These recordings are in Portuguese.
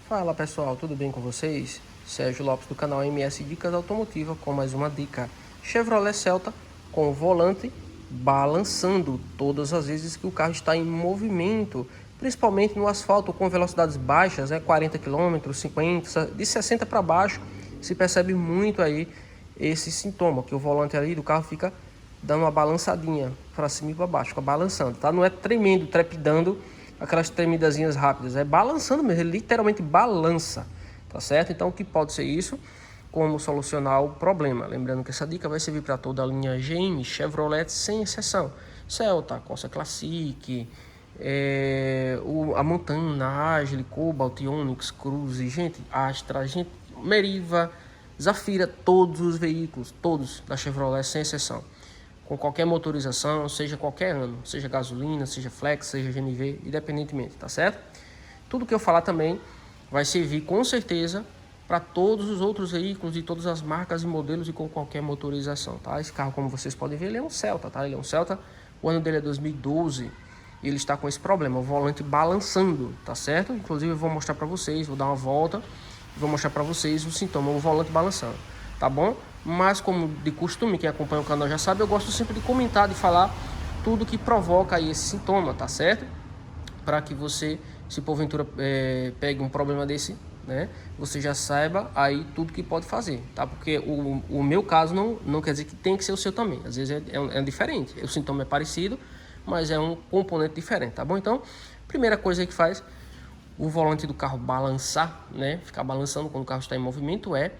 Fala pessoal, tudo bem com vocês? Sérgio Lopes do canal MS Dicas Automotiva com mais uma dica. Chevrolet Celta com o volante balançando todas as vezes que o carro está em movimento, principalmente no asfalto com velocidades baixas, 40 km, 50, de 60 para baixo, se percebe muito aí esse sintoma, que o volante ali do carro fica dando uma balançadinha para cima e para baixo, fica balançando, tá? Não é tremendo, trepidando, aquelas tremidazinhas rápidas, é balançando mesmo, ele literalmente balança, tá certo? Então o que pode ser isso? Como solucionar o problema? Lembrando que essa dica vai servir para toda a linha GM, Chevrolet sem exceção, Celta, Corsa Classic, a Montana, Agile, Cobalt, Onix, Cruze, gente, Astra, gente, Meriva, Zafira, todos os veículos, todos da Chevrolet sem exceção, com qualquer motorização, seja qualquer ano, seja gasolina, seja flex, seja GNV, independentemente, tá certo? Tudo que eu falar também vai servir com certeza para todos os outros veículos de todas as marcas e modelos e com qualquer motorização, tá? Esse carro, como vocês podem ver, ele é um Celta, tá? Ele é um Celta, o ano dele é 2012 e ele está com esse problema, o volante balançando, tá certo? Inclusive eu vou mostrar para vocês, vou dar uma volta, vou mostrar para vocês o sintoma, o volante balançando, tá bom? Mas como de costume, quem acompanha o canal já sabe, eu gosto sempre de comentar, de falar tudo que provoca aí esse sintoma, tá certo? Para que você, se porventura pegue um problema desse, né, você já saiba aí tudo que pode fazer, tá? Porque o meu caso não quer dizer que tem que ser o seu também, às vezes é diferente, o sintoma é parecido, mas é um componente diferente, tá bom? Então, primeira coisa que faz o volante do carro balançar, né, ficar balançando quando o carro está em movimento, é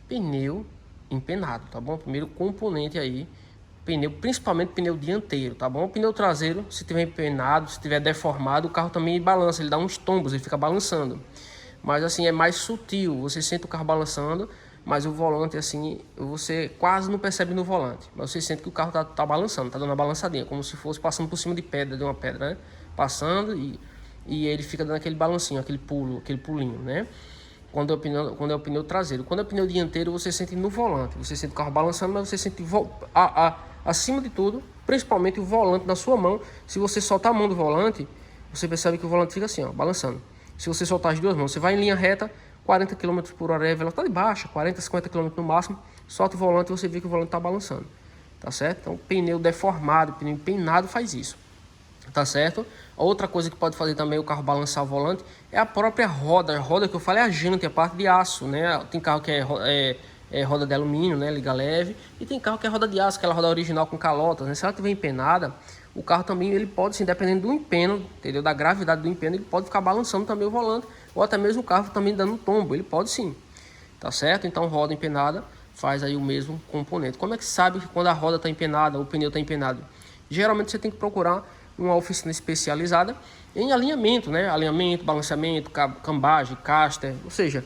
pneu empenado, tá bom? Primeiro componente aí, pneu, principalmente pneu dianteiro, tá bom? O pneu traseiro, se tiver empenado, se tiver deformado, o carro também balança, ele dá uns tombos, ele fica balançando. Mas assim, é mais sutil, você sente o carro balançando, mas o volante assim, você quase não percebe no volante, mas você sente que o carro tá balançando, tá dando uma balançadinha, como se fosse passando por cima de pedra, de uma pedra, né? Passando e ele fica dando aquele balancinho, aquele pulinho, né? Quando é o pneu traseiro. Quando é o pneu dianteiro, você sente no volante, você sente o carro balançando, mas você sente acima de tudo, principalmente o volante na sua mão. Se você soltar a mão do volante, você percebe que o volante fica assim, ó, balançando. Se você soltar as duas mãos, você vai em linha reta, 40 km por hora é velocidade baixa, 40, 50 km no máximo, solta o volante e você vê que o volante está balançando, tá certo? Então, pneu deformado, pneu empenado faz isso, tá certo? Outra coisa que pode fazer também o carro balançar o volante é a própria roda. A roda que eu falo é a jante, a parte de aço, né? Tem carro que é roda de alumínio, né? Liga leve, e tem carro que é roda de aço, aquela roda original com calotas, né? Se ela estiver empenada, o carro também, ele pode, sim, dependendo do empeno, entendeu? Da gravidade do empeno, ele pode ficar balançando também o volante, ou até mesmo o carro também dando um tombo, ele pode sim, tá certo? Então, roda empenada faz aí o mesmo componente. Como é que sabe que quando a roda está empenada, o pneu está empenado? Geralmente você tem que procurar uma oficina especializada em alinhamento, né? Alinhamento, balanceamento, cambagem, caster, ou seja,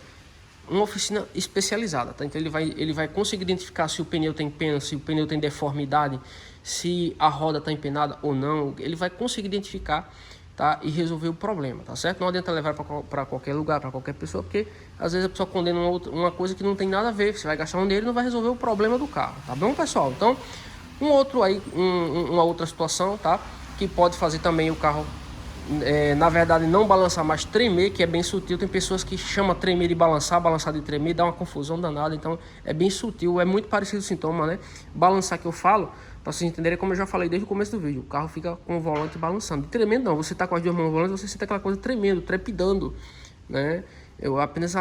uma oficina especializada, tá? Então ele vai conseguir identificar se o pneu tem empeno, se o pneu tem deformidade, se a roda está empenada ou não. Ele vai conseguir identificar, tá? E resolver o problema, tá certo? Não adianta levar para qualquer lugar, para qualquer pessoa, porque às vezes a pessoa condena uma coisa que não tem nada a ver. Você vai gastar um dinheiro e não vai resolver o problema do carro, tá bom, pessoal? Então, uma outra situação, tá? Que pode fazer também o carro, na verdade, não balançar, mas tremer, que é bem sutil. Tem pessoas que chamam tremer de balançar, balançar de tremer, dá uma confusão danada. Então é bem sutil, é muito parecido o sintoma, né? Balançar que eu falo, para vocês entenderem, como eu já falei desde o começo do vídeo, o carro fica com o volante balançando. De tremendo não, você tá com as duas mãos no volante, você sente aquela coisa tremendo, trepidando, né? Apenas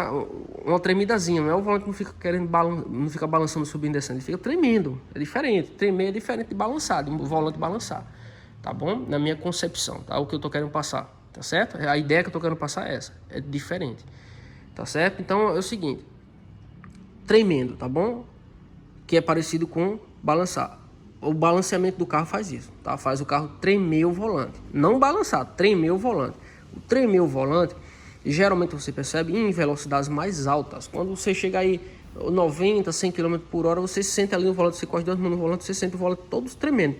uma tremidazinha, não é? O volante não fica não fica balançando, subindo e descendo, ele fica tremendo. É diferente, tremer é diferente de balançar, de o volante balançar, tá bom? Na minha concepção, tá? O que eu tô querendo passar, tá certo? A ideia que eu tô querendo passar é essa, é diferente, tá certo? Então é o seguinte, tremendo, tá bom? Que é parecido com balançar. O balanceamento do carro faz isso, tá? Faz o carro tremer o volante, não balançar, tremer o volante. O tremer o volante, geralmente você percebe em velocidades mais altas. Quando você chega aí 90, 100 km por hora, você sente ali no volante, você com as duas mãos no volante, você sente o volante todo tremendo,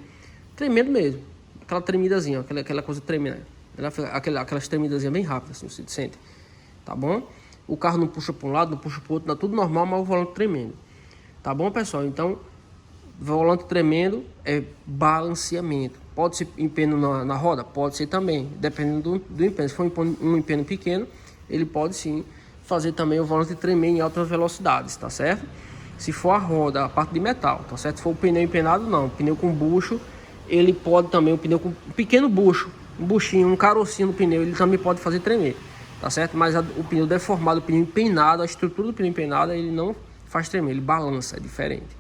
tremendo mesmo. Aquela tremidazinha, aquela coisa tremenda, aquelas tremidazinhas bem rápidas, assim, você sente, tá bom? O carro não puxa para um lado, não puxa para o outro, tá tudo normal, mas o volante tremendo, tá bom, pessoal? Então, volante tremendo é balanceamento. Pode ser empeno na roda? Pode ser também, dependendo do empeno. Se for um empeno pequeno, ele pode sim fazer também o volante tremer em altas velocidades, tá certo? Se for a roda, a parte de metal, tá certo? Se for o pneu empenado, não. O pneu com bucho, ele pode também, o pneu com um pequeno bucho, um buchinho, um carocinho no pneu, ele também pode fazer tremer, tá certo? Mas o pneu deformado, o pneu empenado, a estrutura do pneu empenado, ele não faz tremer, ele balança, é diferente.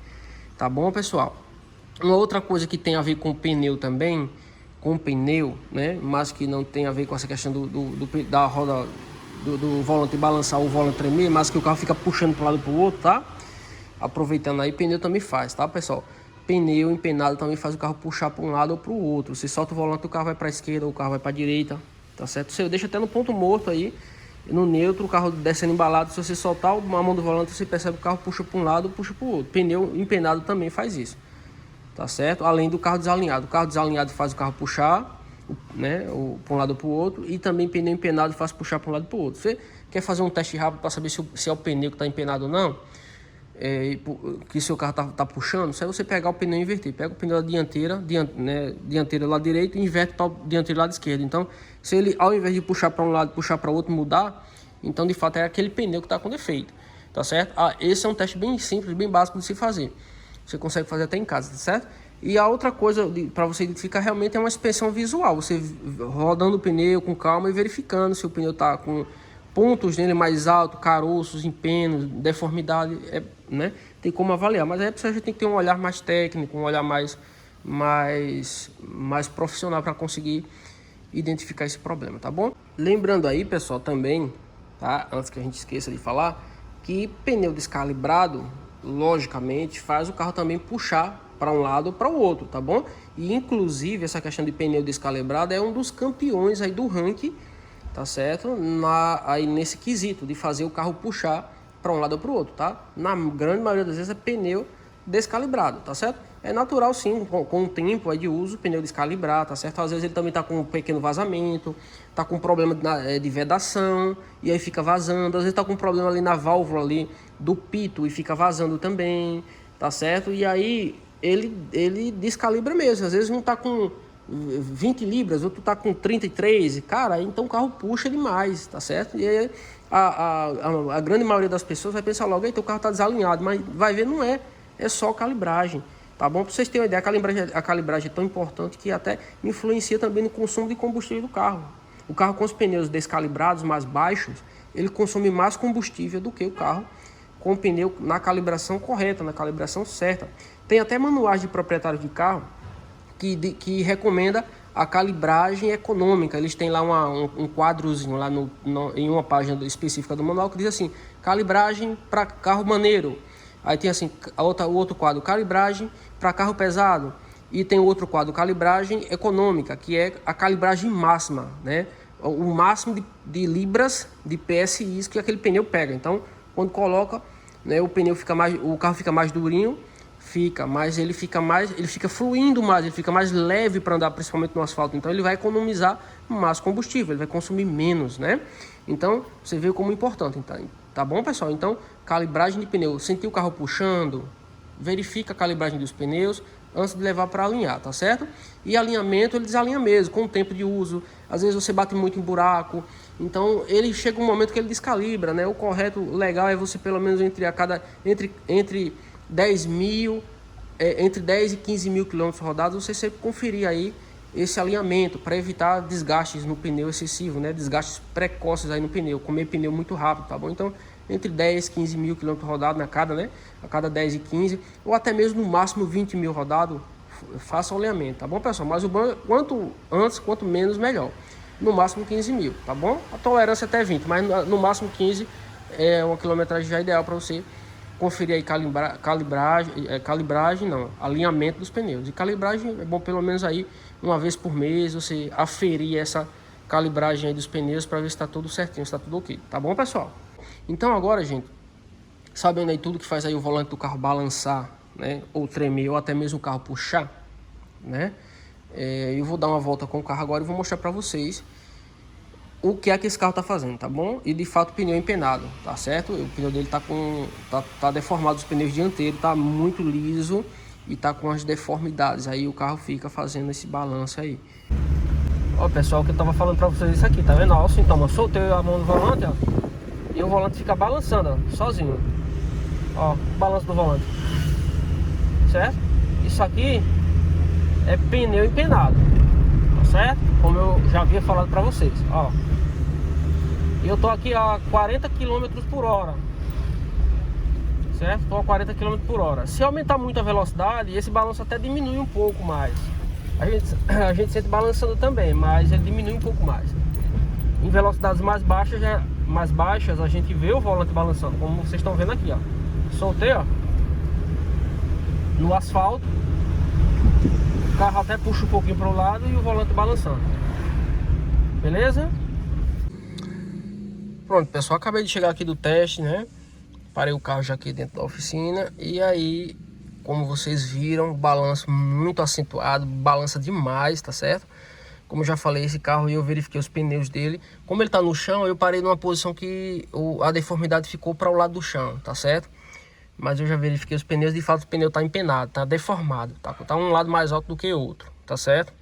Tá bom, pessoal? Uma outra coisa que tem a ver com o pneu também, com o pneu, né? Mas que não tem a ver com essa questão da roda, do volante balançar, o volante tremer, mas que o carro fica puxando para um lado para o outro, tá? Aproveitando aí, pneu também faz, tá, pessoal? Pneu empenado também faz o carro puxar para um lado ou para o outro. Você solta o volante, o carro vai para a esquerda, ou o carro vai para a direita, tá certo? Você deixa até no ponto morto aí, no neutro, o carro descendo embalado. Se você soltar a mão do volante, você percebe que o carro puxa para um lado ou puxa para o outro. Pneu empenado também faz isso, tá certo? Além do carro desalinhado. O carro desalinhado faz o carro puxar, né, para um lado ou para o outro. E também pneu empenado faz puxar para um lado ou para o outro. Você quer fazer um teste rápido para saber se é o pneu que está empenado ou não? Que seu carro tá puxando, se você pegar o pneu e inverter, pega o pneu da dianteira, dianteira lado direito e inverte para o dianteiro lado esquerdo. Então, se ele, ao invés de puxar para um lado, puxar para o outro, mudar, então de fato é aquele pneu que está com defeito, tá certo? Esse é um teste bem simples, bem básico de se fazer. Você consegue fazer até em casa, tá certo? E a outra coisa para você identificar realmente é uma inspeção visual, você rodando o pneu com calma e verificando se o pneu está com pontos nele mais altos, caroços, empenos, deformidade, né? Tem como avaliar, mas aí a gente tem que ter um olhar mais técnico, um olhar mais profissional para conseguir identificar esse problema, tá bom? Lembrando aí, pessoal, também, tá? Antes que a gente esqueça de falar, que pneu descalibrado, logicamente, faz o carro também puxar para um lado ou para o outro, tá bom? E inclusive essa questão de pneu descalibrado é um dos campeões aí do ranking, tá certo? Aí nesse quesito de fazer o carro puxar para um lado ou para o outro, tá? Na grande maioria das vezes é pneu descalibrado, tá certo? É natural sim, com o tempo aí de uso, o pneu descalibrar, tá certo? Às vezes ele também tá com um pequeno vazamento, tá com um problema de vedação e aí fica vazando. Às vezes tá com um problema ali na válvula ali do pito e fica vazando também, tá certo? E aí ele descalibra mesmo, às vezes não tá com 20 libras, outro tá com 33, cara, então o carro puxa demais, tá certo? E aí a grande maioria das pessoas vai pensar logo, então o carro tá desalinhado, mas vai ver, não é só calibragem, tá bom? Para vocês terem uma ideia, a calibragem é tão importante que até influencia também no consumo de combustível do carro. O carro com os pneus descalibrados, mais baixos, ele consome mais combustível do que o carro com o pneu na calibração correta, na calibração certa. Tem até manuais de proprietários de carro que recomenda a calibragem econômica. Eles têm lá um quadrozinho lá em uma página específica do manual que diz assim, calibragem para carro maneiro. Aí tem assim, o outro quadro, calibragem para carro pesado. E tem outro quadro, calibragem econômica, que é a calibragem máxima, né? O máximo de libras de PSI que aquele pneu pega. Então, quando coloca, né, o carro fica mais durinho, mas ele fica fluindo mais, ele fica mais leve para andar, principalmente no asfalto. Então ele vai economizar mais combustível, ele vai consumir menos, né? Então você vê como importante, tá bom, pessoal? Então, calibragem de pneu, sentir o carro puxando, verifica a calibragem dos pneus antes de levar para alinhar, tá certo? E alinhamento, ele desalinha mesmo, com o tempo de uso. Às vezes você bate muito em buraco, então ele chega um momento que ele descalibra, né? O correto, o legal é você pelo menos entre 10 e 15 mil quilômetros rodados, você sempre conferir aí esse alinhamento para evitar desgastes no pneu excessivo, né? Desgastes precoces aí no pneu, comer pneu muito rápido, tá bom? Então, entre 10 e 15 mil quilômetros rodados a cada 10 e 15, ou até mesmo no máximo 20 mil rodados, faça o alinhamento, tá bom, pessoal? Mas o bom, quanto antes, quanto menos, melhor. No máximo 15 mil, tá bom? A tolerância até 20, mas no máximo 15 é uma quilometragem já ideal para você conferir aí alinhamento dos pneus. E calibragem é bom pelo menos aí uma vez por mês você aferir essa calibragem aí dos pneus para ver se está tudo certinho, se está tudo ok. Tá bom, pessoal? Então agora, gente, sabendo aí tudo que faz aí o volante do carro balançar, né, ou tremer, ou até mesmo o carro puxar, né? Eu vou dar uma volta com o carro agora e vou mostrar para vocês o que é que esse carro tá fazendo, tá bom? E de fato o pneu empenado, tá certo? O pneu dele tá deformado, os pneus dianteiros tá muito liso e tá com as deformidades. Aí o carro fica fazendo esse balanço aí. Ó, pessoal, que eu tava falando pra vocês isso aqui, tá vendo? Ó, o sintoma, soltei a mão no volante, ó. e o volante fica balançando, ó, sozinho. Ó, o balanço do volante, certo? Isso aqui é pneu empenado, tá certo? Como eu já havia falado pra vocês, ó. E eu tô aqui a 40 km por hora, certo? Tô a 40 km por hora. Se aumentar muito a velocidade, esse balanço até diminui um pouco mais. A gente sente balançando também, mas ele diminui um pouco mais. Em velocidades mais baixas, a gente vê o volante balançando, como vocês estão vendo aqui, ó. Soltei, ó, no asfalto, o carro até puxa um pouquinho para o lado e o volante balançando. Beleza? Pronto, pessoal, acabei de chegar aqui do teste, né? Parei o carro já aqui dentro da oficina. E aí, como vocês viram, balanço muito acentuado, balança demais, tá certo? Como eu já falei, esse carro eu verifiquei os pneus dele. Como ele tá no chão, eu parei numa posição que a deformidade ficou para o lado do chão, tá certo? Mas eu já verifiquei os pneus, de fato o pneu tá empenado, tá deformado, tá um lado mais alto do que o outro, tá certo?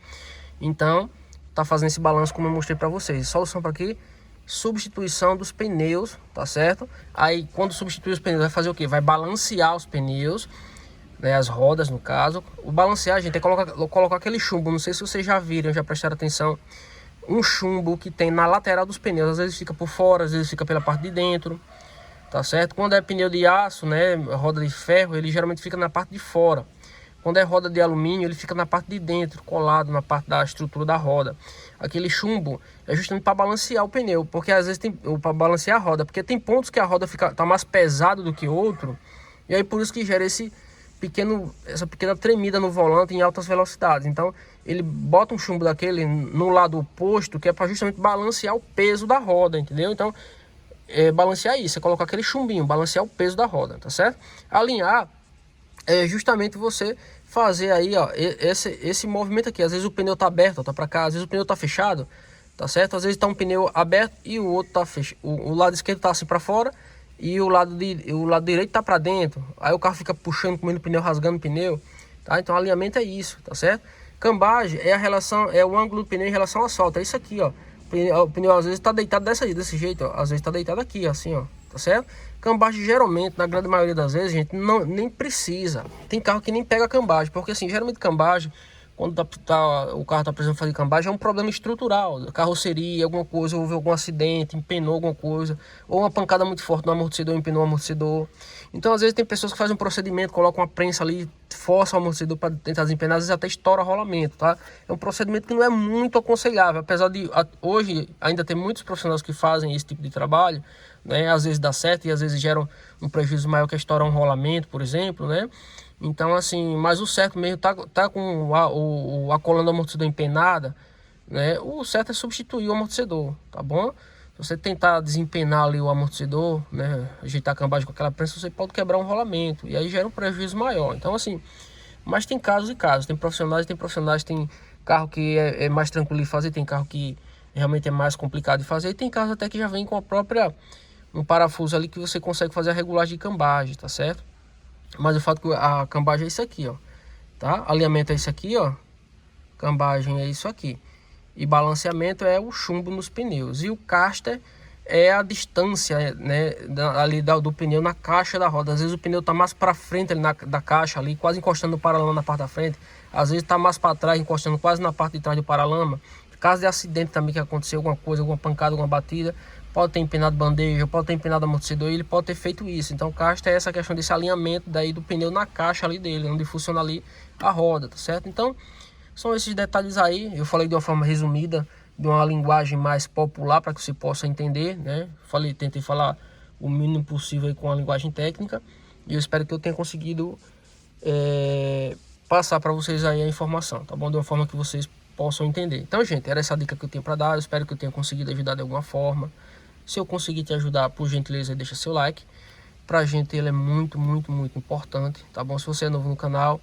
Então, tá fazendo esse balanço como eu mostrei para vocês. Solução para aqui, substituição dos pneus, tá certo? Aí, quando substituir os pneus, vai fazer o que? Vai balancear os pneus, né, as rodas no caso. O balancear, gente, é colocar aquele chumbo, não sei se vocês já viram, já prestaram atenção. Um chumbo que tem na lateral dos pneus, às vezes fica por fora, às vezes fica pela parte de dentro. Tá certo? Quando é pneu de aço, né, roda de ferro, ele geralmente fica na parte de fora. Quando é roda de alumínio, ele fica na parte de dentro, colado na parte da estrutura da roda. Aquele chumbo é justamente para balancear o pneu, porque às vezes tem para balancear a roda, porque tem pontos que a roda tá mais pesado do que outro, e aí por isso que gera essa pequena tremida no volante em altas velocidades. Então, ele bota um chumbo daquele no lado oposto, que é para justamente balancear o peso da roda, entendeu? Então, balancear isso, é colocar aquele chumbinho, balancear o peso da roda, tá certo? Alinhar é justamente você fazer aí, ó, esse movimento aqui. Às vezes o pneu tá aberto, ó, tá para cá, às vezes o pneu tá fechado, tá certo? Às vezes tá um pneu aberto e o outro tá fechado, o lado esquerdo tá assim para fora e o lado direito tá para dentro. Aí o carro fica puxando, comendo pneu, rasgando o pneu, tá? Então alinhamento é isso, tá certo? Cambagem é a relação, é o ângulo do pneu em relação ao asfalto, é isso aqui, ó. O pneu às vezes está deitado desse jeito, ó. Às vezes está deitado aqui, assim, ó, tá certo? Cambagem geralmente, na grande maioria das vezes, gente, nem precisa. Tem carro que nem pega cambagem, porque assim, geralmente cambagem, quando o carro tá precisando fazer cambagem, é um problema estrutural, carroceria, alguma coisa, houve algum acidente, empenou alguma coisa, ou uma pancada muito forte no amortecedor, empenou o amortecedor. Então, às vezes tem pessoas que fazem um procedimento, colocam uma prensa ali, força o amortecedor para tentar desempenar, às vezes até estoura rolamento, tá? É um procedimento que não é muito aconselhável, apesar de hoje ainda ter muitos profissionais que fazem esse tipo de trabalho, né? Às vezes dá certo e às vezes geram um prejuízo maior, que é estourar um rolamento, por exemplo, né? Então, assim, mas o certo mesmo tá com a coluna do amortecedor empenada, né? O certo é substituir o amortecedor, tá bom? Se você tentar desempenar ali o amortecedor, né, ajeitar a cambagem com aquela prensa, você pode quebrar um rolamento e aí gera um prejuízo maior. Então, assim, mas tem casos e casos, tem profissionais, tem carro que é mais tranquilo de fazer, tem carro que realmente é mais complicado de fazer, e tem carros até que já vem com um parafuso ali que você consegue fazer a regulagem de cambagem, tá certo? Mas o fato que a cambagem é isso aqui, ó, tá? Alinhamento é isso aqui, ó. Cambagem é isso aqui. E balanceamento é o chumbo nos pneus. E o caster é a distância, né, ali do pneu na caixa da roda. Às vezes o pneu tá mais para frente ali da caixa ali, quase encostando no paralama na parte da frente. Às vezes tá mais para trás, encostando quase na parte de trás do paralama. Caso de acidente também, que aconteceu alguma coisa, alguma pancada, alguma batida, pode ter empenado bandeja, pode ter empenado amortecedor, e ele pode ter feito isso. Então o caster é essa questão desse alinhamento daí do pneu na caixa ali dele, onde funciona ali a roda, tá certo? Então são esses detalhes aí. Eu falei de uma forma resumida, de uma linguagem mais popular, para que você possa entender, né? Tentei falar o mínimo possível aí com a linguagem técnica, e eu espero que eu tenha conseguido passar para vocês aí a informação, tá bom? De uma forma que vocês possam entender. Então, gente, era essa dica que eu tenho para dar. Eu espero que eu tenha conseguido ajudar de alguma forma. Se eu conseguir te ajudar, por gentileza, deixa seu like. Pra gente ele é muito, muito, muito importante, tá bom? Se você é novo no canal,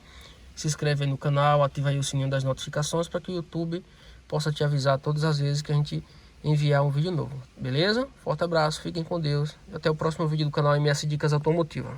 se inscreve aí no canal, ativa aí o sininho das notificações para que o YouTube possa te avisar todas as vezes que a gente enviar um vídeo novo, beleza? Forte abraço, fiquem com Deus e até o próximo vídeo do canal MS Dicas Automotivas.